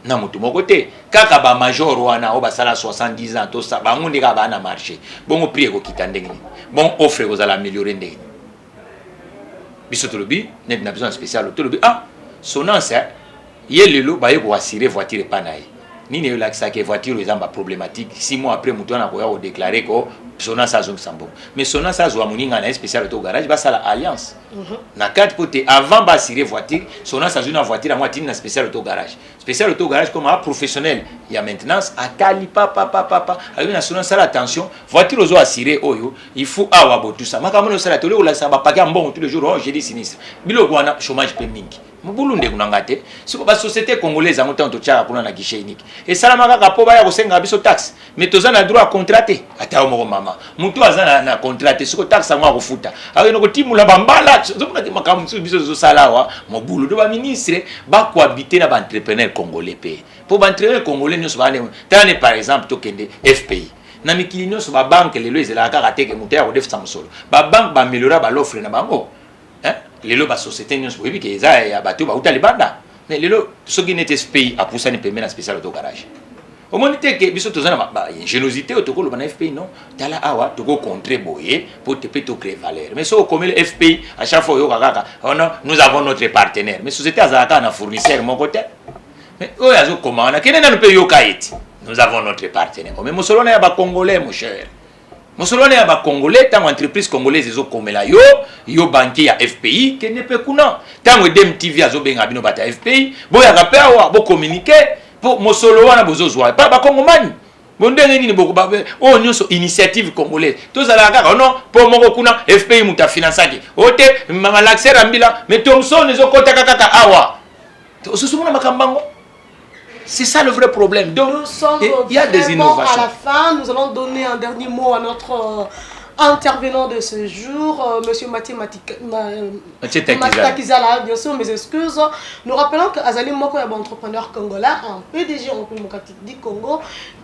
na mutu moko te kaka ba major wana o basala 70 ans to sa bango ndika ba na marché bongo prix ko kitandenge bon offre ko za améliorer ndenge biso to lobi net na besoin spécial auto lobi sonance yelelo ba yeko assurer voiture pa na nini yo lakisa ke voiture ezamba problématique 6 mois après mutu ana ko ya ko déclarer ko sonance azong sambo mais sonance azwa moninga na spécial auto garage ba sala alliance na 4 côté avant ba assurer voiture sonance azuna voiture à moi na spécial auto garage comme un professionnel il y a maintenance atali papa avec na sonance sala attention voiture ozo assurer oyo il faut awa bo tout ça makamono sala tole ola sa ba paquet mbongo tous les jours oh j'ai dit sinistre bilo ko na chômage pe mingi mubulunde kunangate siko ba société congolaise en temps to tchaka kuna na guichet unique et salama kaka po ba ya kosenga biso taxe mais tozana droit à contrater ata o mama mutu azana na contrater siko taxe ngwa kofuta ayo no kotimula bambala zomuna ke makamsu biso zo salawa mobulu do ba ministre ba cohabiter na ba entrepreneur congolais pe pour ba entrepreneur congolais nous ba tane par exemple to kende FPI na mikili nyonso ba banque lelo ezela kaka teke muté ko def samsolo ba banque ba améliora ba l'offre na bango hein lelo ba société nyonso boyebi ke eza ya bato ba uta libanda mais lelo soki nete FPI a poussé ni paiement na spécial auto garage au moins que biso tozana ba ingéniosité autoko ba na FPI non tala awa toko contrer boye pour te peut créer valeur mais so comme le FPI à chaque fois yo kaka oh non nous avons notre partenaire mais société azaka na fournisseur mon côté mais oh yazo commande kene na pe yo kaiti nous avons notre partenaire mais mosolona ya ba congolais mon cher mosolona ya ba congolais tant entreprise congolaise ezo komela yo banquier ya FPI que ne peut kuna tant DMTV azo benga bino bata FPI boya ka wa bo communiquer pour mosolo wana bozozwa pas ba congomani bondenge nini boko ba o nyonso initiative congolaise tozala kaka non pour moko kuna FPI muta finançaki ote mama laxer ambila mais Thomson ezo kota kaka awa to susumuna makambango. C'est ça le vrai problème. Donc, il y a des innovations. À la fin, nous allons donner un dernier mot à notre intervenant de ce jour, M. Mathieu Matakizala, bien sûr, mes excuses. Nous rappelons qu'Azali Moko est un entrepreneur congolais, un PDG en République démocratique du Congo,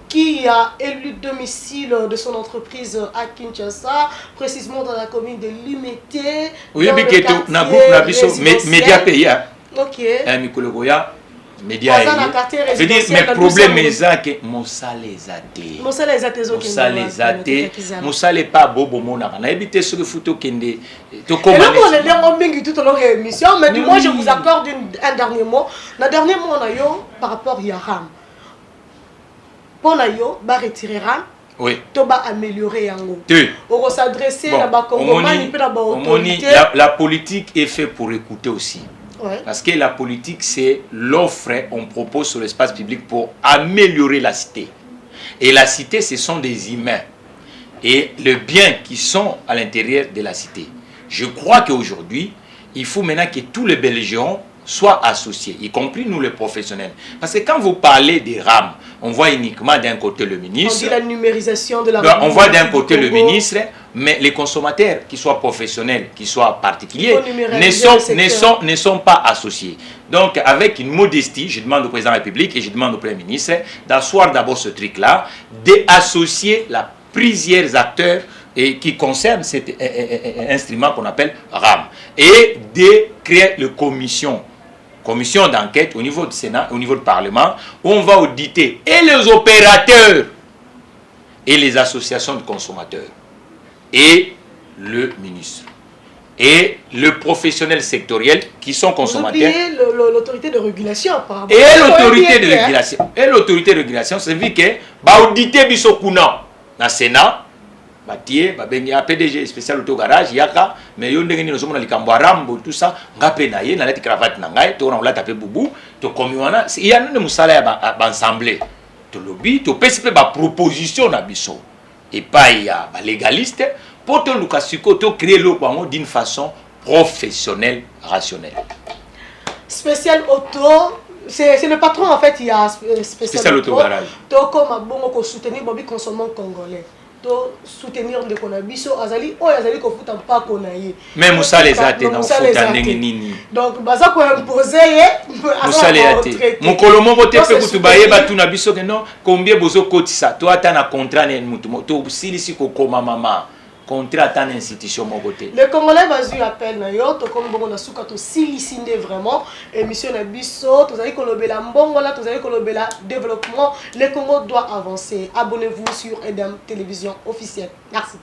qui a élu domicile de son entreprise à Kinshasa, précisément dans la commune de Limité. Oui, mais qui est un groupe média payé. Ok. Média je dis mais problème est que mosala ezate mosala pas bobo mona na ebité ce que photo kende to comment mais moi je vous accorde un dernier mot. Le dernier mot on a yo par rapport à Ram pour na yo ba retirer Ram. Oui. To ba améliorer yango. On va s'adresser à ba Congomani pe na ba autorité. La politique est faite pour écouter aussi. Ouais. Parce que la politique, c'est l'offre qu'on propose sur l'espace public pour améliorer la cité. Et la cité, ce sont des humains. Et les biens qui sont à l'intérieur de la cité. Je crois qu'aujourd'hui, il faut maintenant que tous les Belgiens soient associés, y compris nous les professionnels. Parce que quand vous parlez des rames, on voit uniquement d'un côté le ministre. On dit la numérisation de la on voit d'un côté le ministre, mais les consommateurs, qu'ils soient professionnels, qu'ils soient particuliers, ne sont pas associés. Donc, avec une modestie, je demande au président de la République et je demande au Premier ministre d'asseoir d'abord ce truc-là, d'associer plusieurs acteurs et qui concernent cet instrument qu'on appelle RAM et de créer une commission d'enquête au niveau du Sénat, au niveau du Parlement, où on va auditer et les opérateurs et les associations de consommateurs et le ministre et le professionnel sectoriel qui sont consommateurs. L'autorité de régulation apparemment. Et l'autorité de régulation. Et l'autorité de régulation, c'est vu que va auditer bisokuna dans le Sénat. Batie babengi a PDG spécial auto garage yaka mais yo ndenge ni nozomona likambo rambo tout ça ngape na ye na lati cravate na ngai to na ulata pe bubu to komi wana il y a une musala ya ba assemblée to lobby to pesipe ba proposition na biso et pas il y a ba légaliste pour to lukasiko to créer le kwango d'une façon professionnelle rationnelle. Spécial auto c'est le patron en fait il y a spécial auto garage to comme bongo ko soutenir bobi consommant congolais. Soutenir de Konabiso, Azali, ou Azali Kofuta pas Konaye. Même Moussa les a tenu, donc, Baza ko imposé, Moussa les a tenu. Mon colomo voté fait que tu bailles, tu n'as biso que non, combien bozo kotisa, toi t'as un contrat n'est mutumo, tu si si koma mama. Contrat à institution mon côté. Le Congolais va jouer appel na yo to comme bon na suka to silicinde vraiment émission na biso to zali kolobela mbongo là to zali kolobela développement le Congo doit avancer. Abonnez-vous sur EDEM télévision officielle. Merci.